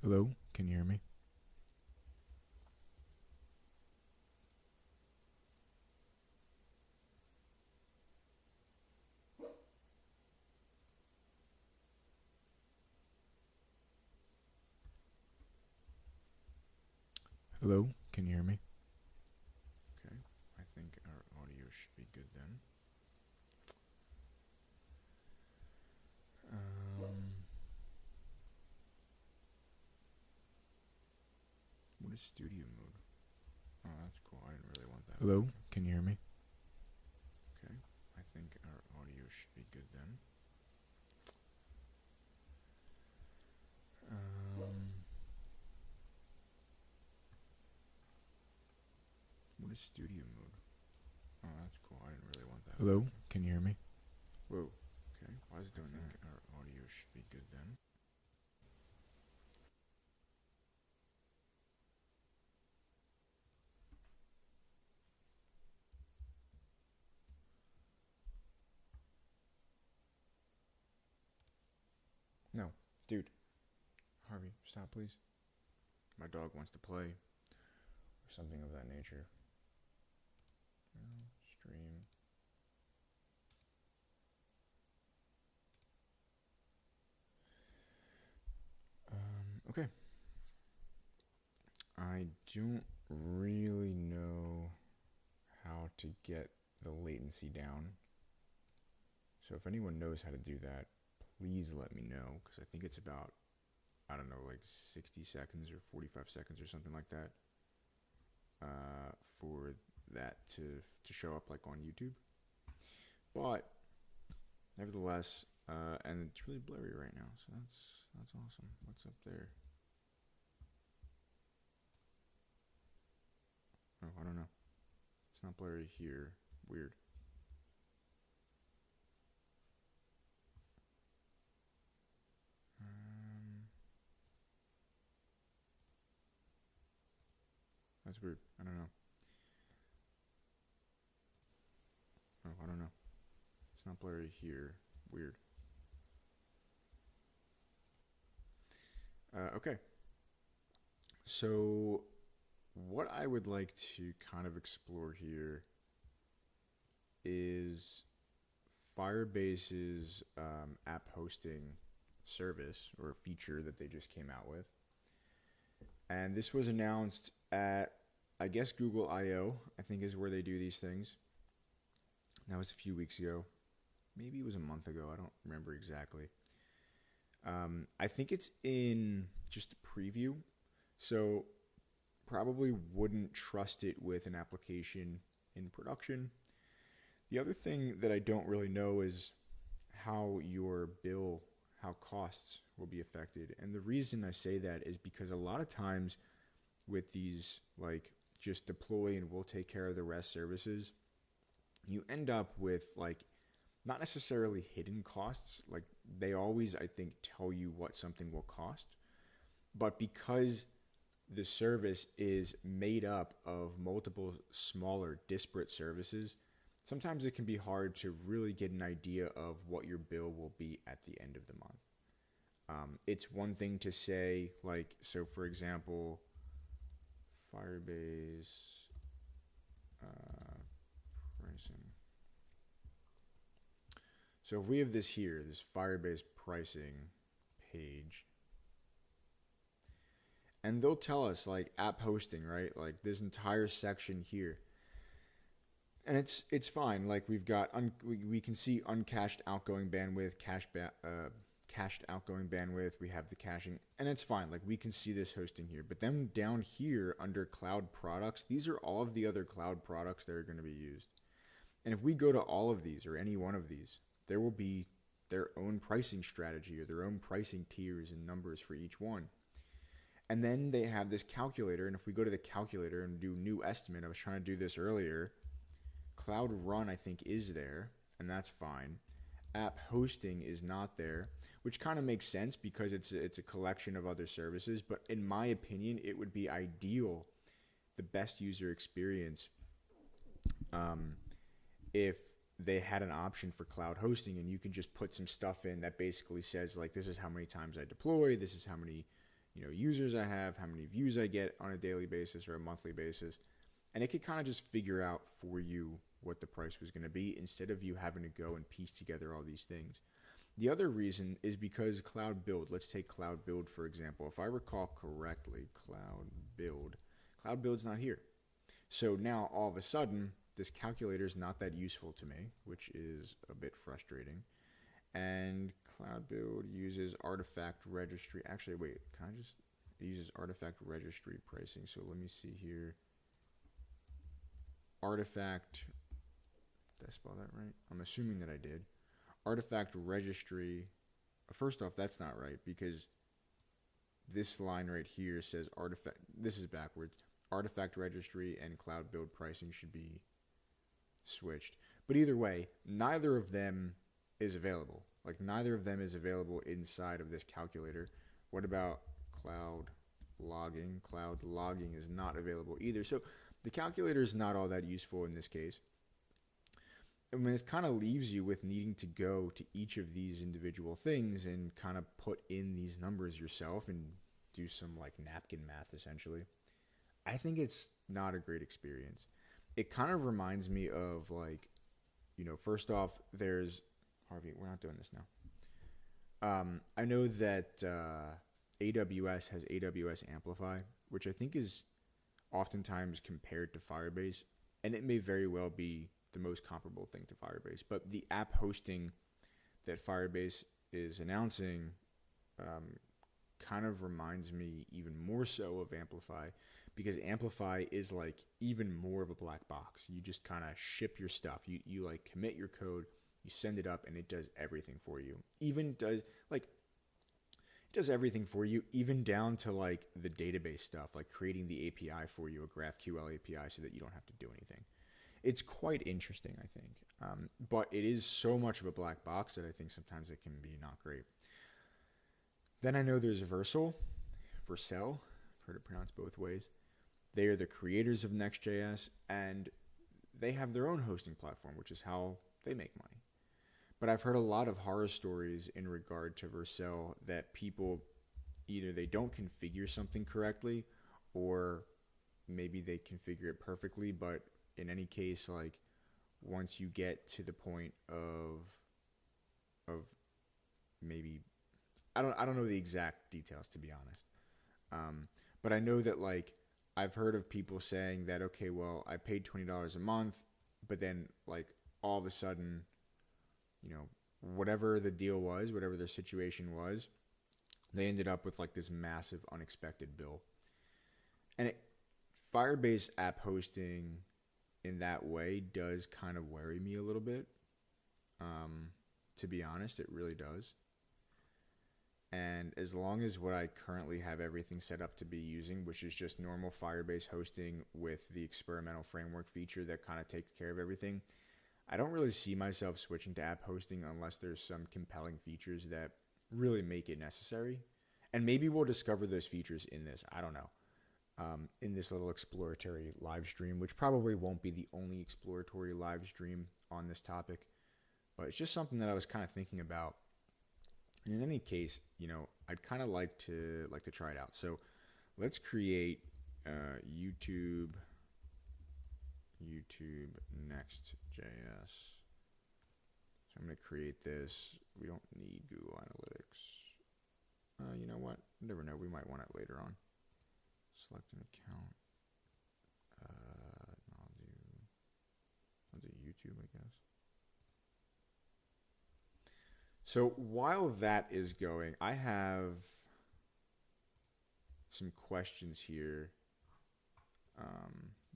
Hello, can you hear me? Hello, can you hear me? Okay, I think our audio should be good then. What is studio mode? Oh, that's cool. I didn't really want that. Hello, can you hear me? Okay, I think our audio should be good then. What is studio mode? Oh, that's cool. I didn't really want that. Hello, can you hear me? Whoa. Okay, why is it doing that? Our audio should be good then. No, dude. Harvey, stop please. My dog wants to play. Or something of that nature. Stream. Okay. I don't really know how to get the latency down. So if anyone knows how to do that, please let me know, because I think it's about, I don't know, like 60 seconds or 45 seconds or something like that for that to show up like on YouTube. But nevertheless, and it's really blurry right now, so that's awesome. What's up there? Oh, I don't know. It's not blurry here. Weird. That's weird. I don't know. Oh, I don't know. It's not blurry here. Weird. Okay. So what I would like to kind of explore here is Firebase's app hosting service or feature that they just came out with. And this was announced at, I guess, Google I/O, I think is where they do these things. That was a few weeks ago. Maybe it was a month ago. I don't remember exactly. I think it's in just a preview. So probably wouldn't trust it with an application in production. The other thing that I don't really know is how your bill, how costs will be affected. And the reason I say that is because a lot of times with these like just deploy and we'll take care of the rest services, you end up with like not necessarily hidden costs. Like they always, I think, tell you what something will cost. But because the service is made up of multiple smaller disparate services, sometimes it can be hard to really get an idea of what your bill will be at the end of the month. It's one thing to say, like, so for example, Firebase pricing. So if we have this here, this Firebase pricing page, and they'll tell us like app hosting, right? Like this entire section here. And it's fine. Like we've got, we can see uncached outgoing bandwidth, cached outgoing bandwidth. We have the caching, and it's fine. Like we can see this hosting here. But then down here under cloud products, these are all of the other cloud products that are going to be used. And if we go to all of these or any one of these, there will be their own pricing strategy or their own pricing tiers and numbers for each one. And then they have this calculator. And if we go to the calculator and do new estimate, I was trying to do this earlier. Cloud Run, I think, is there, and that's fine. App hosting is not there, which kind of makes sense because it's a collection of other services. But in my opinion, it would be ideal, the best user experience, if they had an option for cloud hosting and you can just put some stuff in that basically says like, this is how many times I deploy, this is how many users I have, how many views I get on a daily basis or a monthly basis. And it could kind of just figure out for you what the price was going to be instead of you having to go and piece together all these things. The other reason is because Cloud Build, let's take Cloud Build for example. If I recall correctly, Cloud Build's not here. So now all of a sudden, this calculator is not that useful to me, which is a bit frustrating. And Cloud Build uses artifact registry. Actually, wait, it uses artifact registry pricing. So let me see here. Artifact, did I spell that right? I'm assuming that I did. Artifact registry. First off, that's not right because this line right here says artifact. This is backwards. Artifact registry and Cloud Build pricing should be switched. But either way, neither of them is available. Like neither of them is available inside of this calculator. What about Cloud Logging? Cloud Logging is not available either. So the calculator is not all that useful in this case. I mean, it kind of leaves you with needing to go to each of these individual things and kind of put in these numbers yourself and do some like napkin math essentially. I think it's not a great experience. It kind of reminds me of like, first off, there's Harvey, we're not doing this now. I know that AWS has AWS Amplify, which I think is oftentimes compared to Firebase, and it may very well be the most comparable thing to Firebase. But the app hosting that Firebase is announcing kind of reminds me even more so of Amplify, because Amplify is like even more of a black box. You just kind of ship your stuff. You like commit your code, you send it up, and it does everything for you. It does everything for you, even down to like the database stuff, like creating the API for you, a GraphQL API, so that you don't have to do anything. It's quite interesting, I think. But it is so much of a black box that I think sometimes it can be not great. Then I know there's Vercel. I've heard it pronounced both ways. They are the creators of NextJS, and they have their own hosting platform, which is how they make money. But I've heard a lot of horror stories in regard to Vercel that people either they don't configure something correctly, or maybe they configure it perfectly, but in any case, like once you get to the point of maybe I don't know the exact details, to be honest. But I know that like I've heard of people saying that, okay, well, I paid $20 a month, but then like all of a sudden, whatever the deal was, whatever their situation was, they ended up with like this massive unexpected bill. And Firebase app hosting in that way does kind of worry me a little bit. To be honest, it really does. And as long as what I currently have everything set up to be using, which is just normal Firebase hosting with the experimental framework feature that kind of takes care of everything, I don't really see myself switching to app hosting unless there's some compelling features that really make it necessary. And maybe we'll discover those features in this. I don't know. In this little exploratory live stream, which probably won't be the only exploratory live stream on this topic, but it's just something that I was kind of thinking about. And in any case, I'd kind of like to try it out. So let's create YouTube Next.js. So I'm going to create this. We don't need Google Analytics. You know what? Never know. We might want it later on. Select an account. I'll do YouTube, I guess. So while that is going, I have some questions here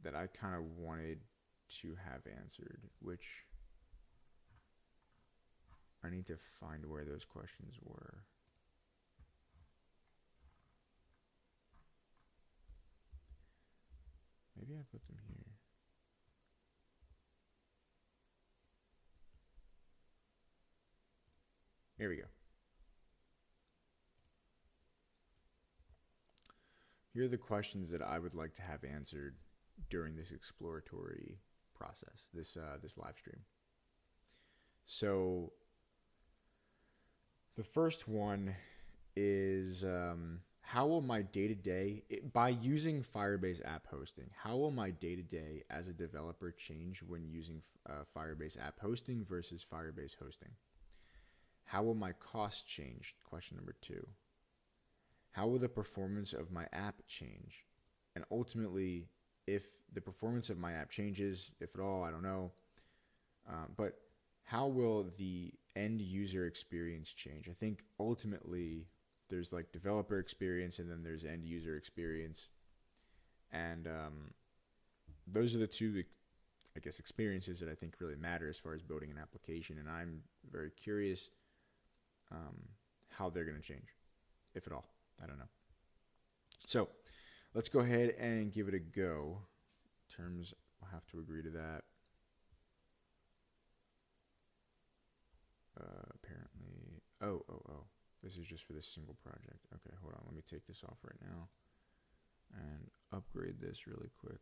that I kind of wanted to have answered, which I need to find where those questions were. Maybe I put them here. Here we go. Here are the questions that I would like to have answered during this exploratory process, this live stream. So the first one is how will my day-to-day, by using Firebase App Hosting, how will my day-to-day as a developer change when using Firebase App Hosting versus Firebase Hosting? How will my costs change? Question number 2. How will the performance of my app change? And ultimately, if the performance of my app changes, if at all, I don't know. But how will the end user experience change? I think ultimately there's like developer experience and then there's end user experience. And those are the two, I guess, experiences that I think really matter as far as building an application. And I'm very curious how they're going to change, if at all. I don't know. So let's go ahead and give it a go. Terms, I'll have to agree to that. Apparently, oh. This is just for this single project. Okay, hold on. Let me take this off right now and upgrade this really quick.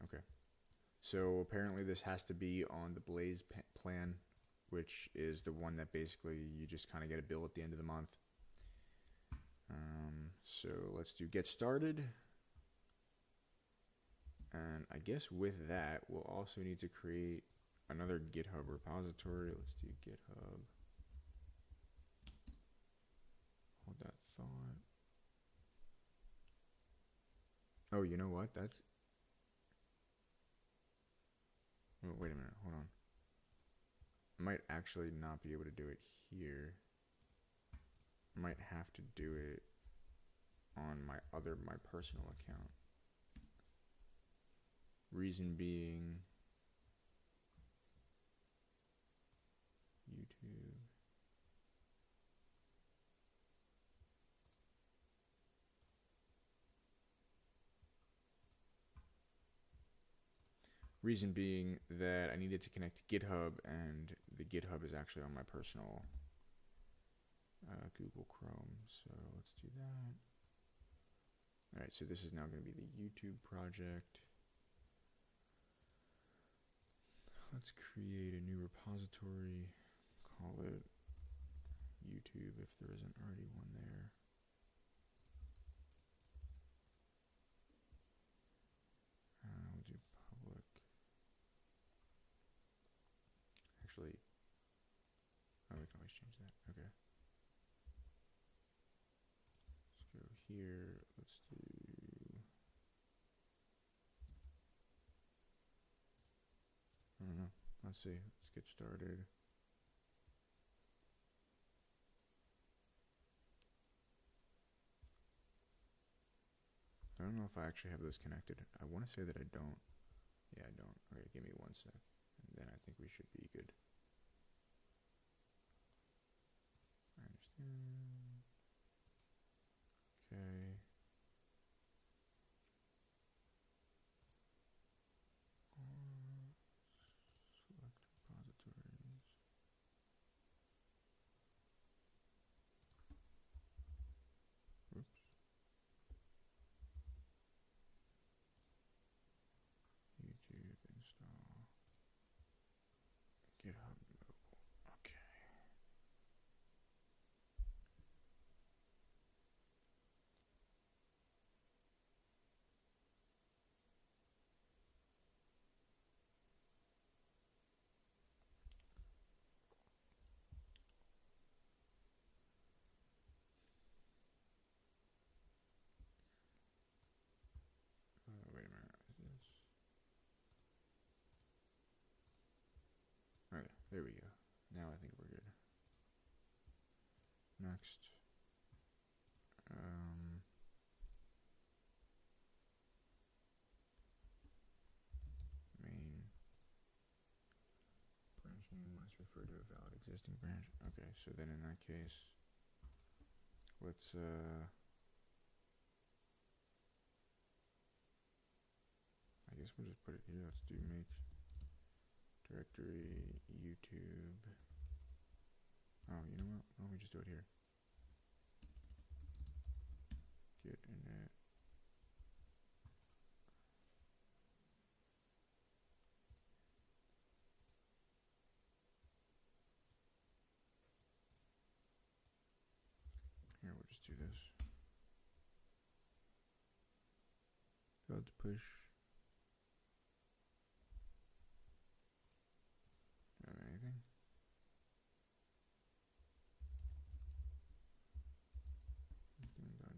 Okay. So apparently this has to be on the Blaze plan, which is the one that basically you just kind of get a bill at the end of the month. So let's do get started. And I guess with that, we'll also need to create another GitHub repository. Let's do GitHub. Hold that thought. Oh, you know what? That's... Oh, wait a minute. Hold on. I might actually not be able to do it here. I might have to do it on my personal account. Reason being YouTube. Reason being that I needed to connect to GitHub, and the GitHub is actually on my personal Google Chrome. So let's do that. All right, so this is now going to be the YouTube project. Let's create a new repository, call it YouTube if there isn't already one there. We'll do public. Actually, oh, we can always change that. Okay. Let's go here. Let's do... I don't know. Let's see. Let's get started. I don't know if I actually have this connected. I want to say that I don't. Yeah, I don't. Okay, give me 1 sec. And then I think we should be good. I understand. Okay. Select repositories. Oops. YouTube install. GitHub mobile. Okay. Wait a minute. Is this? Okay, there we go. Now I think we're good. Next. Main branch name must refer to a valid existing branch. Okay, so then in that case, let's I guess we'll just put it here. Let's do make directory YouTube. Oh, you know what? Why don't we just do it here? Get init. just do this. Failed to push. Don't have anything.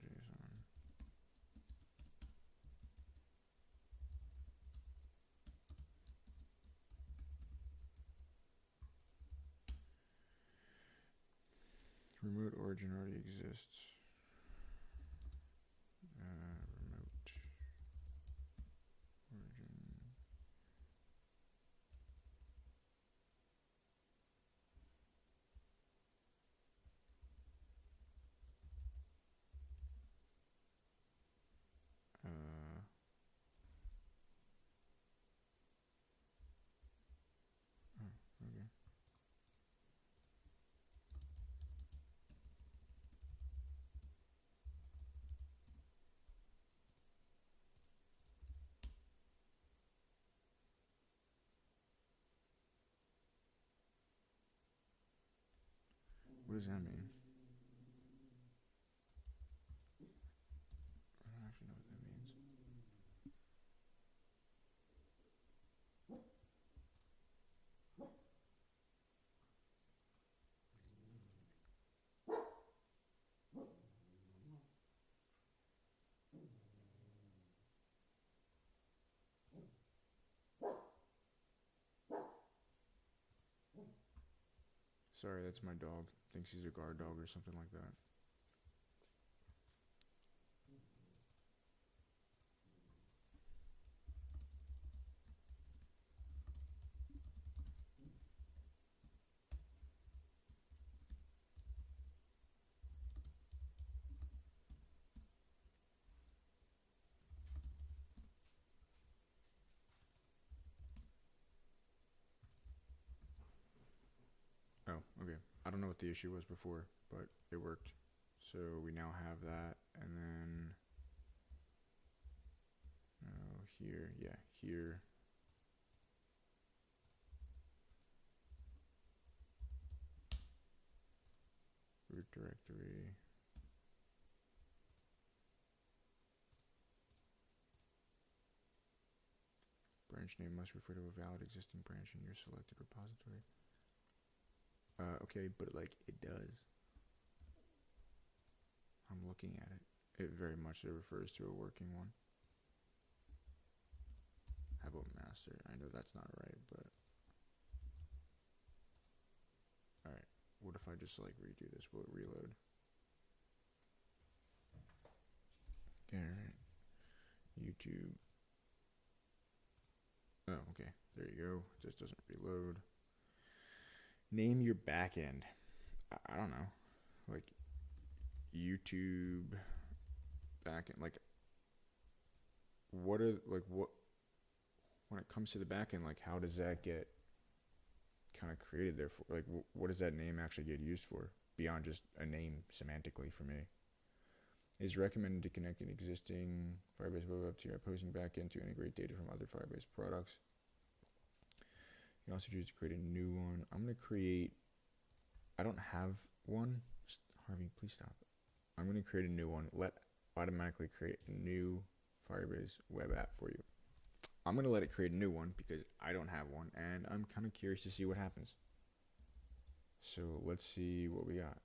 JSON. Remote origin already exists. Remote origin. Okay. What does that mean? I don't actually know what that means. Sorry, that's my dog. Thinks he's a guard dog or something like that. Oh, okay. I don't know what the issue was before, but it worked. So we now have that, and then here, yeah, here. Root directory. Branch name must refer to a valid existing branch in your selected repository. Okay, but like it does. I'm looking at it. It very much so refers to a working one. How about master? I know that's not right, but alright. What if I just like redo this? Will it reload? Alright. YouTube. Oh, okay. There you go. It just doesn't reload. Name your backend. I don't know. Like YouTube backend. Like what are what when it comes to the backend, like how does that get kind of created there for? Like what does that name actually get used for beyond just a name semantically for me? Is recommended to connect an existing Firebase web app to your hosting backend to integrate data from other Firebase products. You can also choose to create a new one. I'm going to create, I don't have one. Harvey, please stop. I'm going to create a new one. Let automatically create a new Firebase web app for you. I'm going to let it create a new one because I don't have one, and I'm kind of curious to see what happens. So let's see what we got.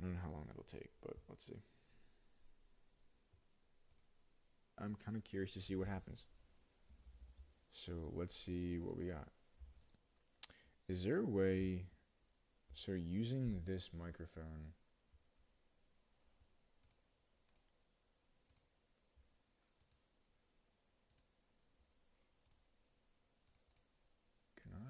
I don't know how long that'll take, but let's see. I'm kind of curious to see what happens. So let's see what we got. Is there a way, so using this microphone, can I?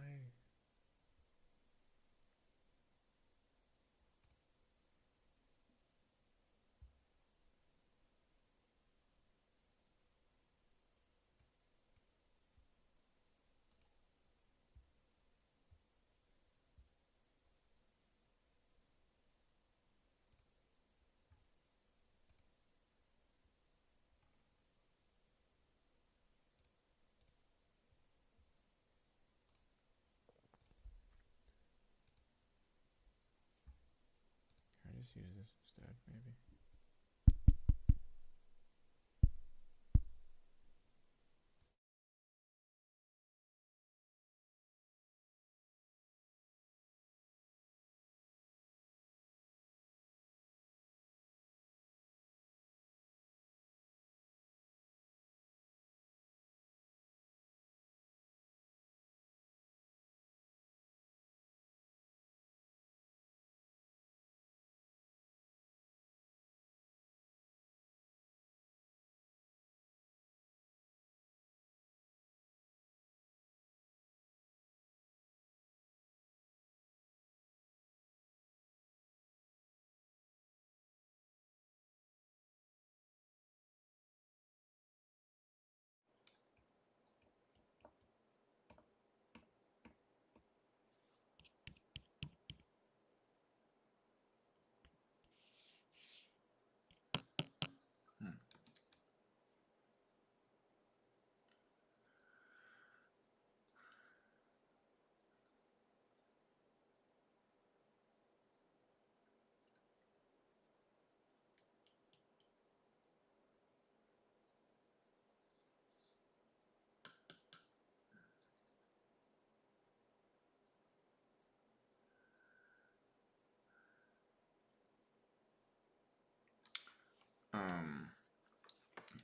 Let's use this instead, maybe.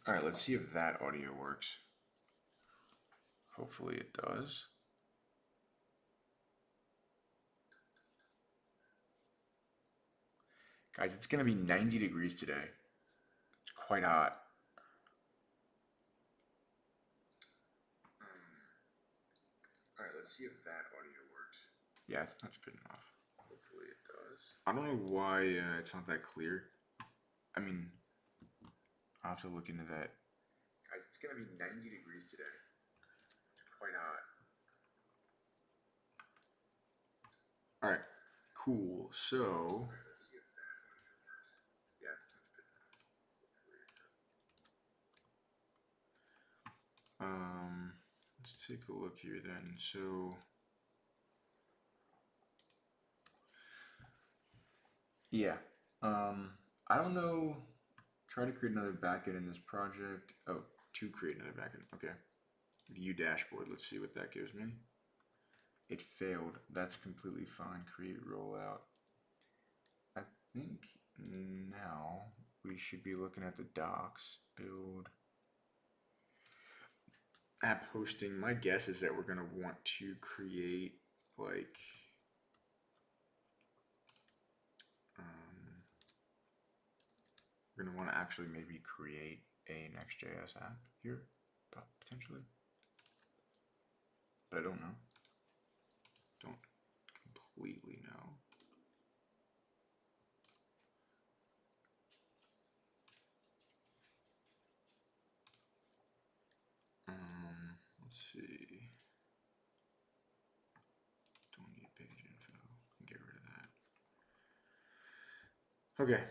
All right, let's see if that audio works. Hopefully it does. Guys, it's gonna be 90 degrees today. It's quite hot. All right, let's see if that audio works. Yeah, that's good enough. Hopefully it does. I don't know why it's not that clear. I mean, I'll have to look into that. Guys, it's gonna be 90 degrees today. It's quite hot. All right, cool. So, yeah, that's good. Let's take a look here then. So, yeah, I don't know. Try to create another backend in this project. Oh, to create another backend. Okay. View dashboard. Let's see what that gives me. It failed. That's completely fine. Create rollout. I think now we should be looking at the docs. Build app hosting. My guess is that we're going to want to create like we're going to want to actually maybe create a NextJS app here, potentially. But I don't know. Don't completely know. Let's see. Don't need page info. Get rid of that. Okay.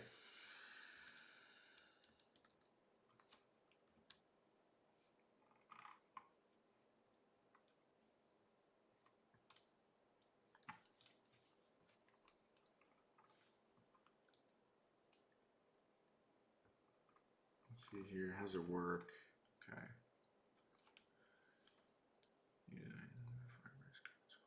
Let's see here. How's it work? Okay. Firebase console.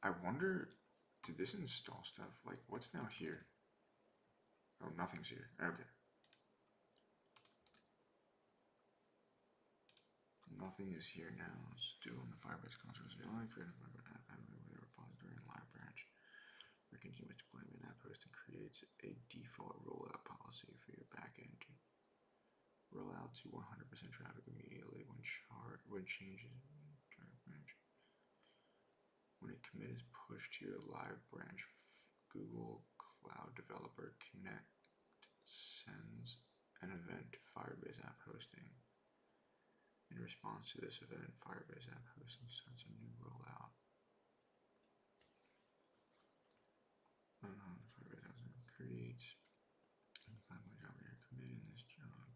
I wonder, did this install stuff? Like, what's now here? Oh, nothing's here. Okay. Nothing is here now. Still in the Firebase console. So you only create a Firebase app, have a repository and live branch. For continuous deployment, app hosting creates a default rollout policy for your backend to roll out to 100% traffic immediately when changes branch. When a commit is pushed to your live branch, Google Cloud Developer Connect sends an event to Firebase App Hosting. In response to this event, Firebase App Hosting starts a new rollout. Firebase App Hosting creates a job here. Commit in this job.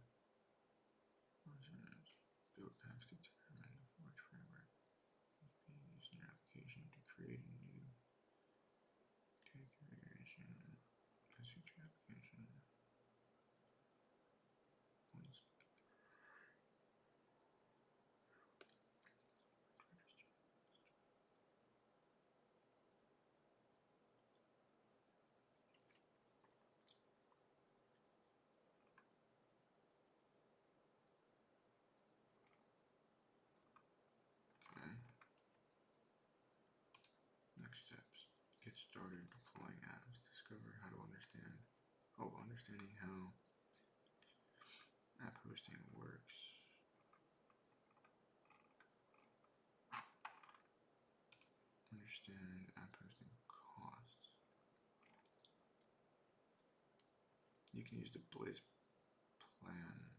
build packs determine which framework use an application to create a new configuration message application. Okay. Next steps. Get started deploying apps. Discover how to understand. Oh, understanding how app hosting works. Understand app hosting costs. You can use the Blaze plan.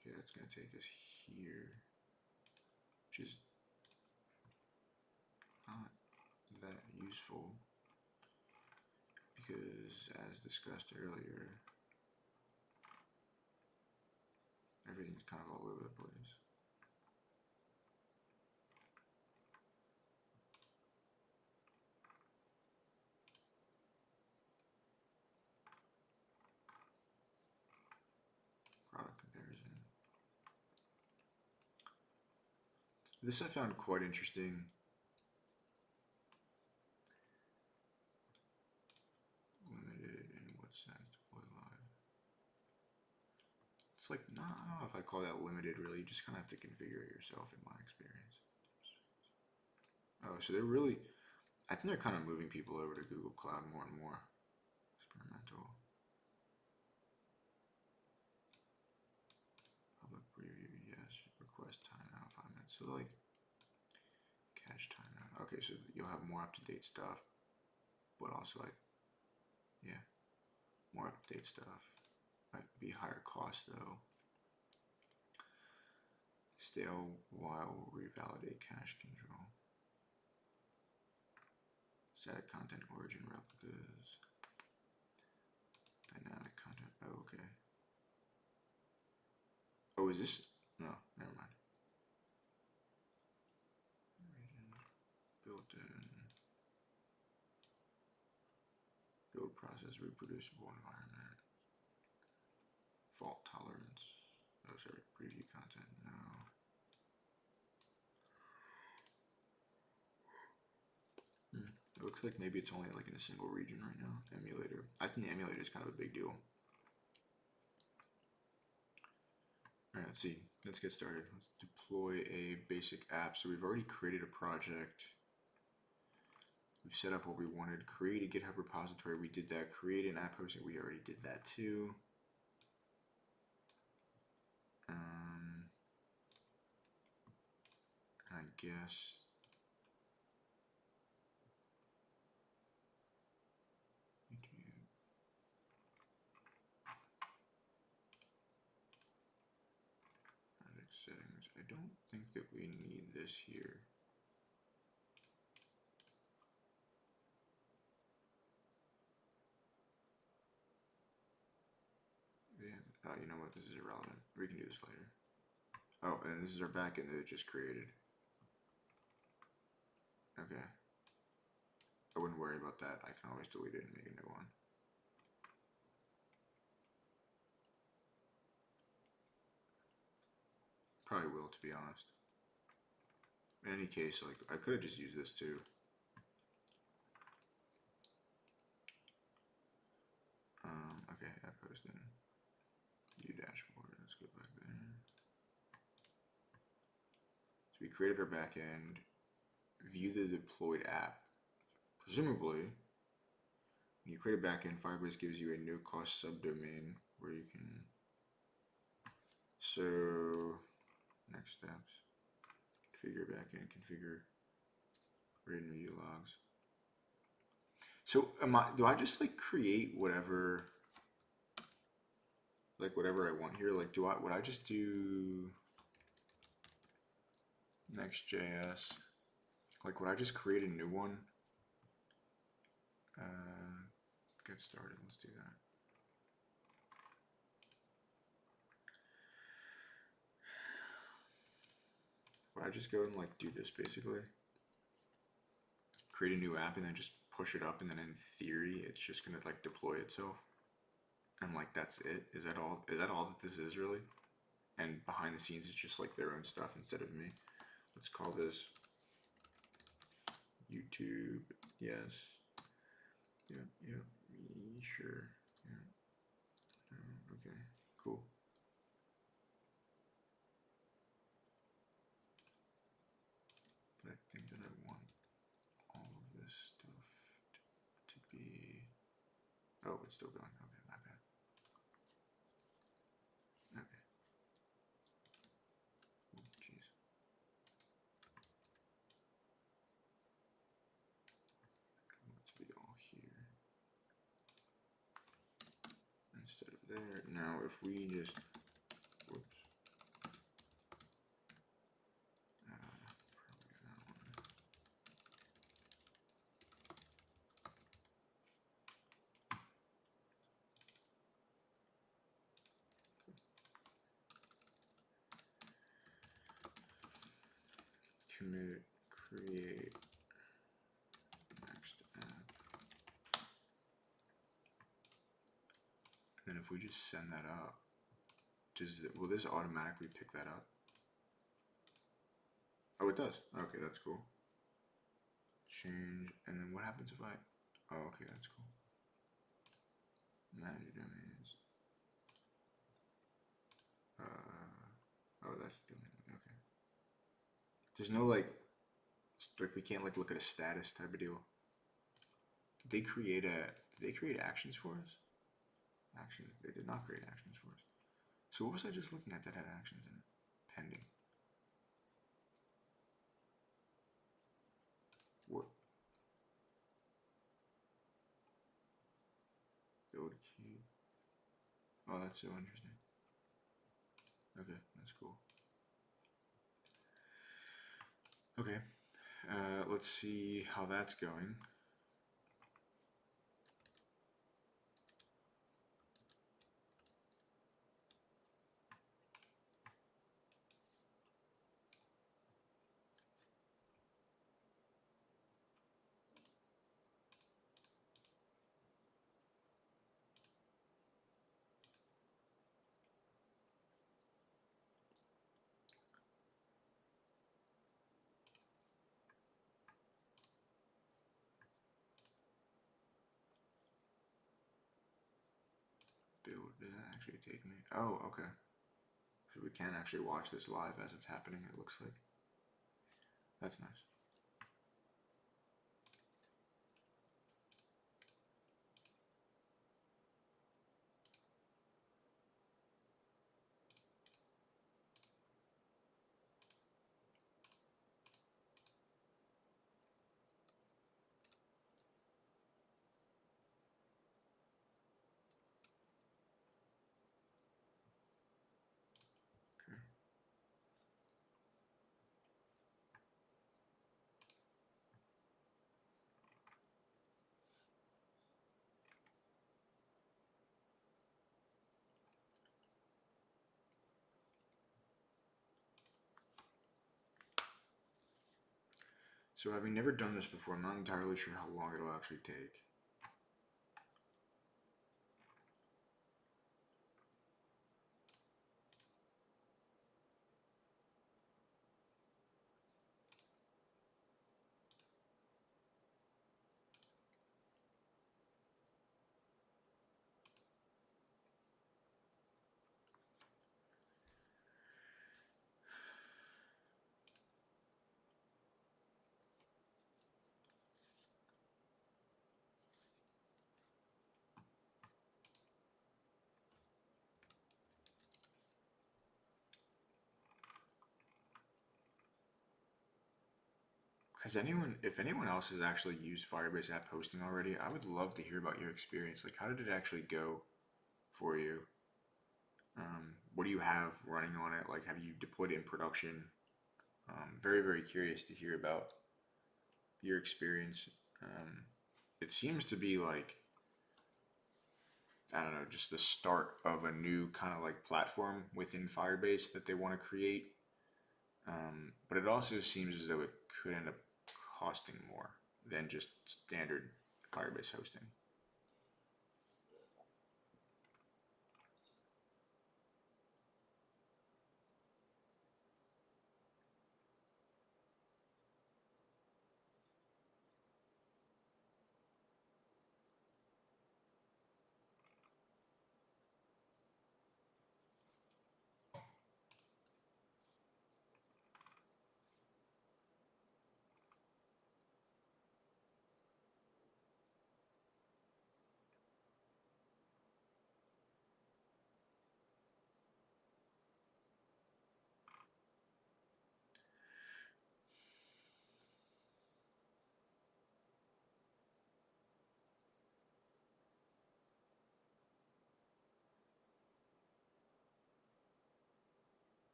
Okay, that's going to take us here, which is not that useful because, as discussed earlier, everything's kind of all over the place. Product comparison. This I found quite interesting. Limited in what sense? Deploy live. It's like, I don't know if I'd call that limited really. You just kind of have to configure it yourself in my experience. Oh, so they're really, I think they're kind of moving people over to Google Cloud more and more. Experimental. Public preview, yes. Request timeout 5 minutes. So like, cache timeout. Okay, so you'll have more up-to-date stuff, but also like, yeah, more up-to-date stuff. Might be higher cost though. Stale while revalidate cache control. Static content origin replicas. Dynamic content. Oh, okay. Oh, is this? No, never mind. Built-in. Build process reproducible environment. Fault tolerance. Oh, sorry. Preview content. No. It looks like maybe it's only like in a single region right now. Emulator. I think the emulator is kind of a big deal. Alright, let's see. Let's get started. Let's deploy a basic app. So we've already created a project. We've set up what we wanted. Create a GitHub repository. We did that. Create an app hosting. We already did that too. I guess project settings. I don't think that we need this here. Yeah. Oh, you know what? This is irrelevant. We can do this later. Oh, and this is our backend that it just created. Okay. I wouldn't worry about that. I can always delete it and make a new one. Probably will, to be honest. In any case, like, I could have just used this too. Okay, app hosting. View dashboard. Let's go back there. So we created our backend. View the deployed app. Presumably, when you create a backend, Firebase gives you a no cost subdomain where you can. So, next steps. Configure backend, configure read and view logs. So, do I just like create whatever, like whatever I want here? Like, would I just do NextJS? Like, would I just create a new one? Get started. Let's do that. would I just go and like do this basically? Create a new app and then just push it up, and then in theory it's just gonna like deploy itself. And like that's it? Is that all that this is really? And behind the scenes it's just like their own stuff instead of me. Let's call this YouTube. Yes. Yep, me, sure. Yeah. Okay, cool. But I think that I want all of this stuff to be... Oh, it's still going. Okay, my bad. Okay. Oh, jeez. Let's be all here instead of there. Now, if we just... Whoops. Probably that one. Commit, create, next app. And then if we just send that up, will this automatically pick that up? Oh, it does. Okay, that's cool. Change, and then what happens if I... Oh, okay, that's cool. Manage domains. Oh, that's domain. Okay. There's no like we can't like look at a status type of deal. Did they create actions for us? Actions. They did not create actions for us. So what was I just looking at that had actions in it? Pending. What? Build key. Oh, that's so interesting. Okay, that's cool. Okay, let's see how that's going. Build, did that actually take me? Oh, okay. So we can actually watch this live as it's happening, it looks like. That's nice. Okay. So having never done this before, I'm not entirely sure how long it'll actually take. If anyone else has actually used Firebase App Hosting already, I would love to hear about your experience. Like, how did it actually go for you? What do you have running on it? Like, have you deployed it in production? Very, very curious to hear about your experience. It seems to be like, I don't know, just the start of a new kind of like platform within Firebase that they want to create. But it also seems as though it could end up costing more than just standard Firebase hosting.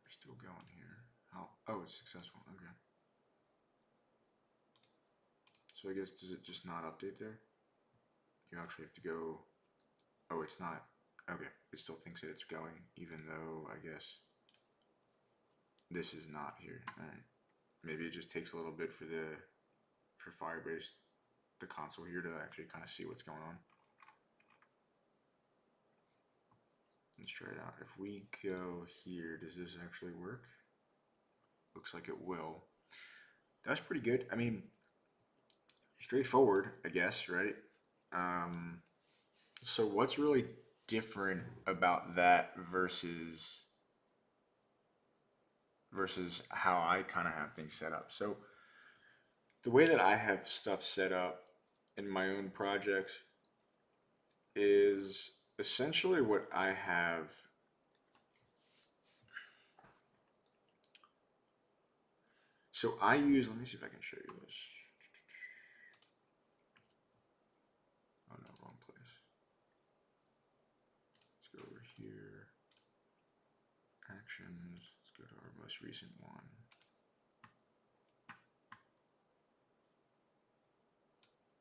We're still going here. Oh, it's successful. Okay. So I guess, does it just not update there? You actually have to go. Oh, it's not. Okay, it still thinks that it's going, even though I guess this is not here. All right. Maybe it just takes a little bit for Firebase, the console here, to actually kind of see what's going on. Let's try it out. If we go here, does this actually work? Looks like it will. That's pretty good. I mean, straightforward, I guess, right? So what's really different about that versus how I kind of have things set up? So the way that I have stuff set up in my own projects is essentially what I have. So I use, let me see if I can show you this. Oh no, wrong place. Let's go over here. Actions, let's go to our most recent one.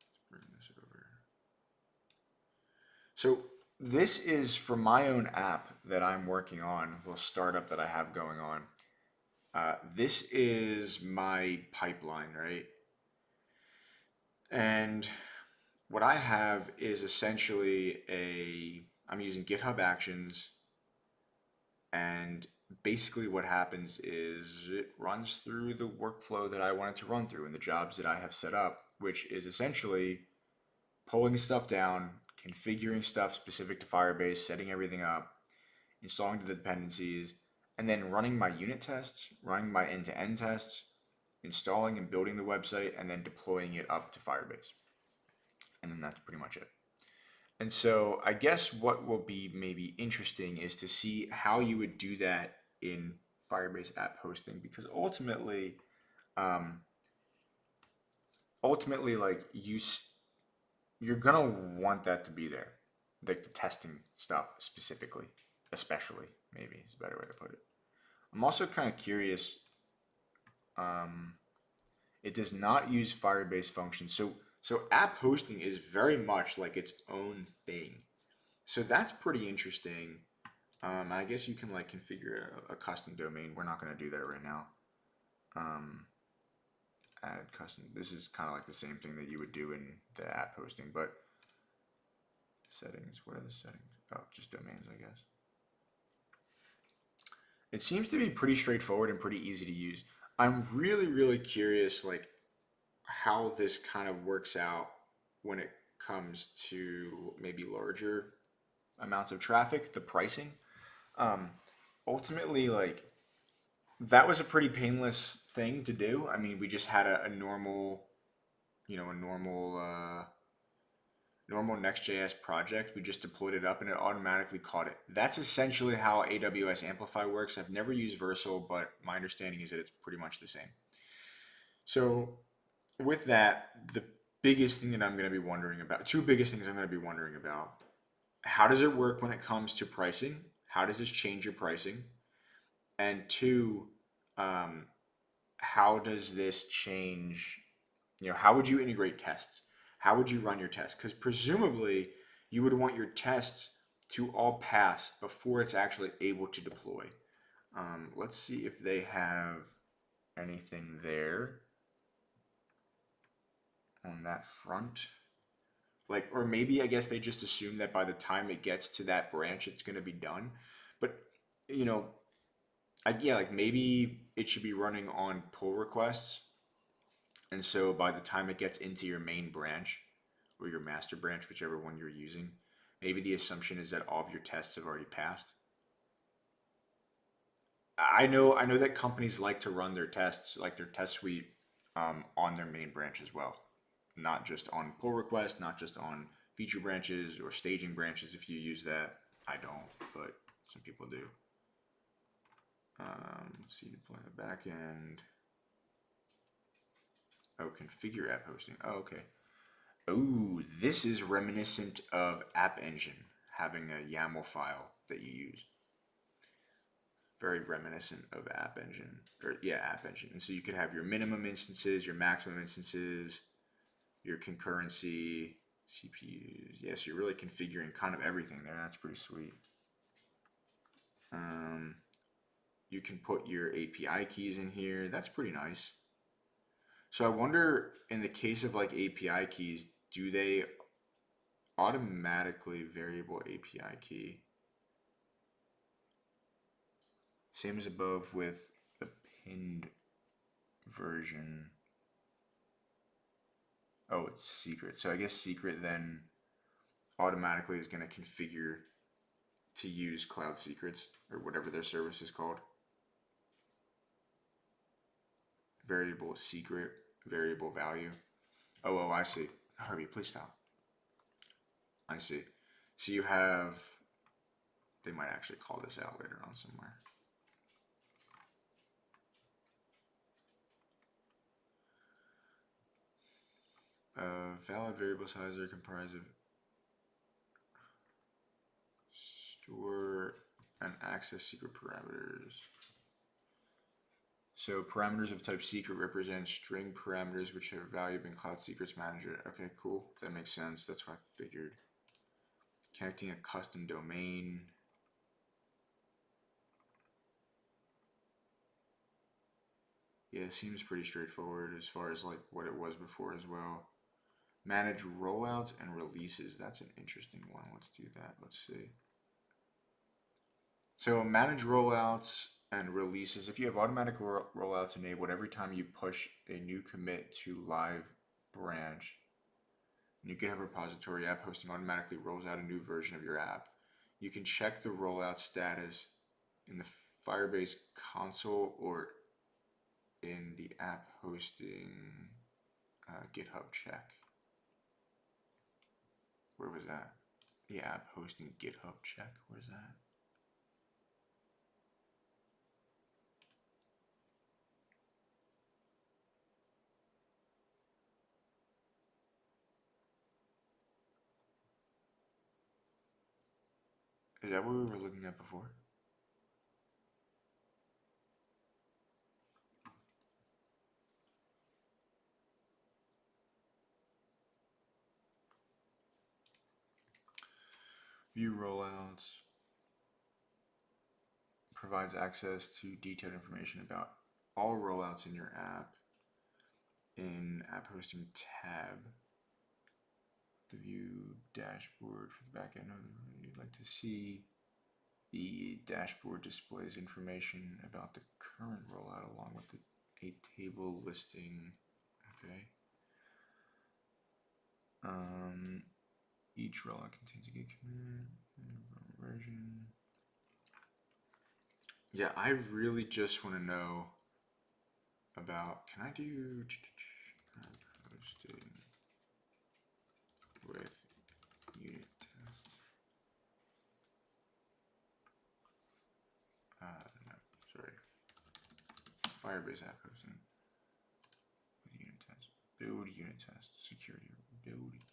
Let's bring this over. So this is for my own app that I'm working on, little startup that I have going on. This is my pipeline, right? And what I have is essentially I'm using GitHub Actions, and basically what happens is it runs through the workflow that I want it to run through and the jobs that I have set up, which is essentially pulling stuff down, configuring stuff specific to Firebase, setting everything up, installing the dependencies, and then running my unit tests, running my end-to-end tests, installing and building the website, and then deploying it up to Firebase. And then that's pretty much it. And so I guess what will be maybe interesting is to see how you would do that in Firebase App Hosting, because ultimately, like you're gonna want that to be there, like the testing stuff specifically, especially, maybe is a better way to put it. I'm also kind of curious. It does not use Firebase functions, so app hosting is very much like its own thing. So that's pretty interesting. I guess you can like configure a custom domain. We're not going to do that right now. Add custom. This is kind of like the same thing that you would do in the app hosting, but settings. What are the settings? Oh, just domains, I guess. It seems to be pretty straightforward and pretty easy to use. I'm really, really curious, like how this kind of works out when it comes to maybe larger amounts of traffic, the pricing. Ultimately, like that was a pretty painless thing to do. I mean, we just had a normal, normal Next.js project. We just deployed it up and it automatically caught it. That's essentially how AWS Amplify works. I've never used Versal, but my understanding is that it's pretty much the same. So with that, the biggest thing that I'm going to be wondering about, two biggest things I'm going to be wondering about: how does it work when it comes to pricing? How does this change your pricing? And two, how does this change, how would you integrate tests? how would you run your tests? Because presumably you would want your tests to all pass before it's actually able to deploy. Let's see if they have anything there on that front. Like, or maybe I guess they just assume that by the time it gets to that branch, it's going to be done. But, you know, yeah, like maybe it should be running on pull requests. And so by the time it gets into your main branch or your master branch, whichever one you're using, maybe the assumption is that all of your tests have already passed. I know that companies like to run their tests, like their test suite, on their main branch as well, not just on pull request, not just on feature branches or staging branches. If you use that, I don't, but some people do. Let's see, deploy the backend. Oh, configure app hosting. Oh, okay. Oh, this is reminiscent of App Engine, having a YAML file that you use. Very reminiscent of App Engine, or yeah, App Engine. And so you could have your minimum instances, your maximum instances, your concurrency, CPUs. Yes, you're really configuring kind of everything there. That's pretty sweet. You can put your API keys in here. That's pretty nice. So I wonder, in the case of like API keys, do they automatically variable API key? Same as above with the pinned version. Oh, it's secret. So I guess secret then automatically is going to configure to use cloud secrets or whatever their service is called. Variable secret, variable value. Oh, I see. Harvey, please stop. I see. So you have, they might actually call this out later on somewhere. Valid variable size are comprised of store and access secret parameters. So parameters of type secret represent string parameters which have value in Cloud Secrets Manager. Okay, cool. That makes sense. That's what I figured. Connecting a custom domain. Yeah, it seems pretty straightforward as far as like what it was before as well. Manage rollouts and releases. That's an interesting one. Let's do that. Let's see. So manage rollouts and releases. If you have automatic rollouts enabled every time you push a new commit to live branch, new GitHub repository app hosting automatically rolls out a new version of your app. You can check the rollout status in the Firebase console or in the app hosting GitHub check. Where was that? The app hosting GitHub check. Where's that? Is that what we were looking at before? View rollouts. Provides access to detailed information about all rollouts in your app in app hosting tab. The view dashboard for the backend you'd like to see. The dashboard displays information about the current rollout along with a table listing. Okay. Each rollout contains a git commit version. Yeah, I really just want to know about, can I do hosting with unit test? No, sorry. Firebase App Hosting with unit test. Build unit test. Security. Build unit test.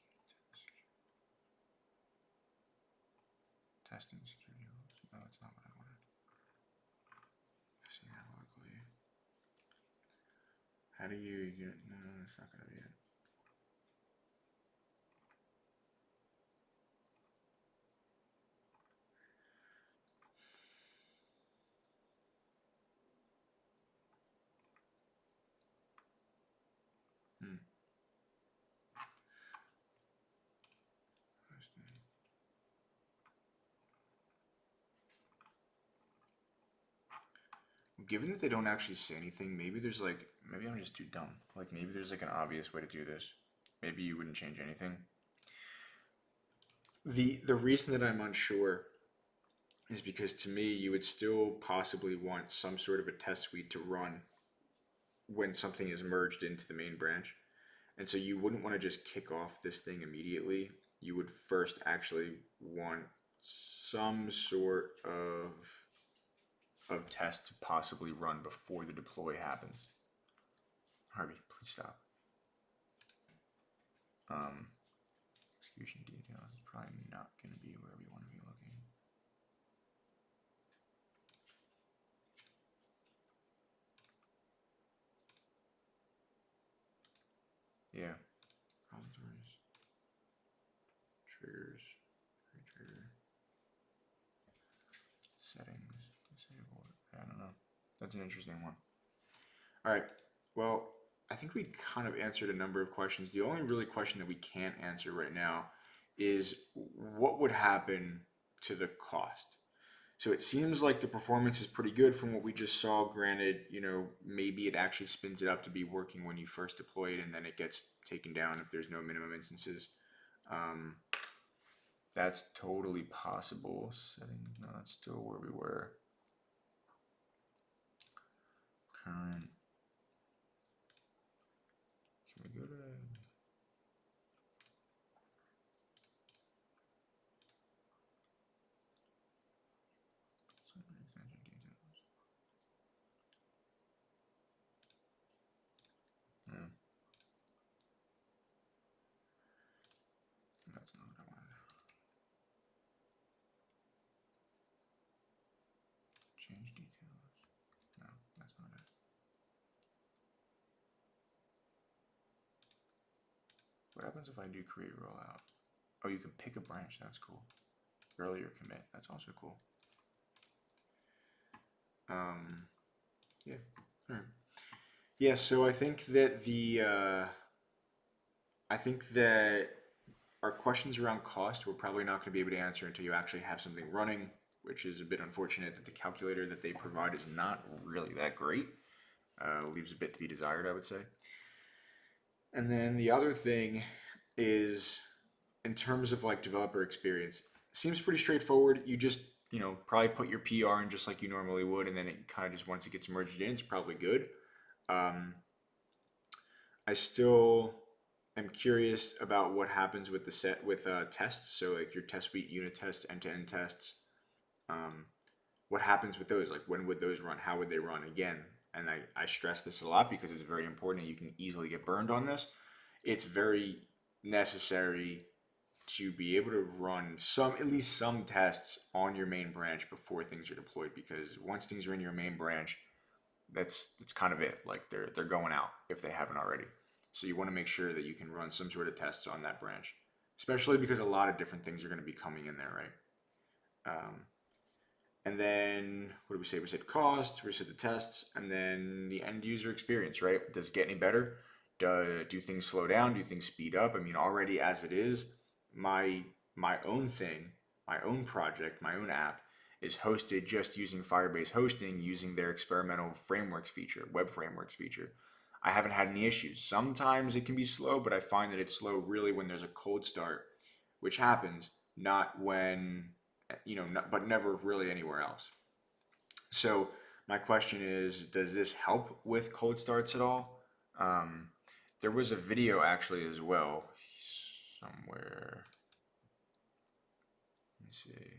Testing security rules. No, that's not what I wanted. Testing that locally. How do you get, no, that's not going to be it. given that they don't actually say anything, maybe there's like, maybe I'm just too dumb. Like maybe there's like an obvious way to do this. Maybe you wouldn't change anything. The reason that I'm unsure is because to me, you would still possibly want some sort of a test suite to run when something is merged into the main branch. And so you wouldn't want to just kick off this thing immediately. You would first actually want some sort of test to possibly run before the deploy happens. Harvey, please stop. Execution details is probably not going to be where we want to be looking. Yeah. Triggers. Trigger. Settings. Disable. I don't know. That's an interesting one. All right. Well, I think we kind of answered a number of questions. The only really question that we can't answer right now is what would happen to the cost? So it seems like the performance is pretty good from what we just saw. Granted, you know, maybe it actually spins it up to be working when you first deploy it and then it gets taken down if there's no minimum instances. That's totally possible. Settings, no, that's still where we were. Current. Can we go to that's not what I wanted. Change details. No, that's not it. What happens if I do create rollout? Oh, you can pick a branch. That's cool. Earlier commit. That's also cool. Yeah. All right. Yeah. So I think that our questions around cost we're probably not going to be able to answer until you actually have something running, which is a bit unfortunate that the calculator that they provide is not really that great. Leaves a bit to be desired, I would say. And then the other thing is, in terms of like developer experience, seems pretty straightforward. You just, you know, probably put your PR in just like you normally would, and then it kind of just, once it gets merged in, it's probably good. I still am curious about what happens with the set with tests. So like your test suite, unit tests, end-to-end tests. What happens with those? Like when would those run? How would they run? Again, and I stress this a lot because it's very important and you can easily get burned on this. It's very necessary to be able to run at least some tests on your main branch before things are deployed, because once things are in your main branch, that's kind of it. Like they're going out if they haven't already. So you want to make sure that you can run some sort of tests on that branch, especially because a lot of different things are going to be coming in there, right? And then what did we say? We said cost, we said the tests, and then the end user experience, right? Does it get any better? Do things slow down? Do things speed up? I mean, already as it is, my own thing, my own project, my own app is hosted just using Firebase Hosting, using their experimental frameworks feature, web frameworks feature. I haven't had any issues. Sometimes it can be slow, but I find that it's slow really when there's a cold start, which happens, not when, you know, but never really anywhere else. So my question is, does this help with cold starts at all? There was a video actually as well somewhere. Let me see.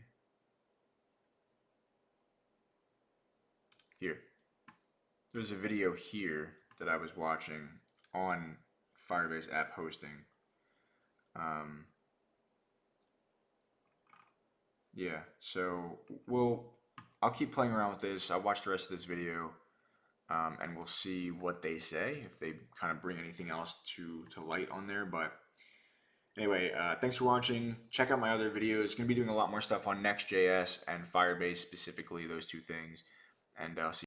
Here. There's a video here that I was watching on Firebase App Hosting. Yeah, so I'll keep playing around with this. I'll watch the rest of this video, and we'll see what they say, if they kind of bring anything else to light on there. But anyway, thanks for watching. Check out my other videos. Going to be doing a lot more stuff on NextJS and Firebase, specifically those two things. And I'll see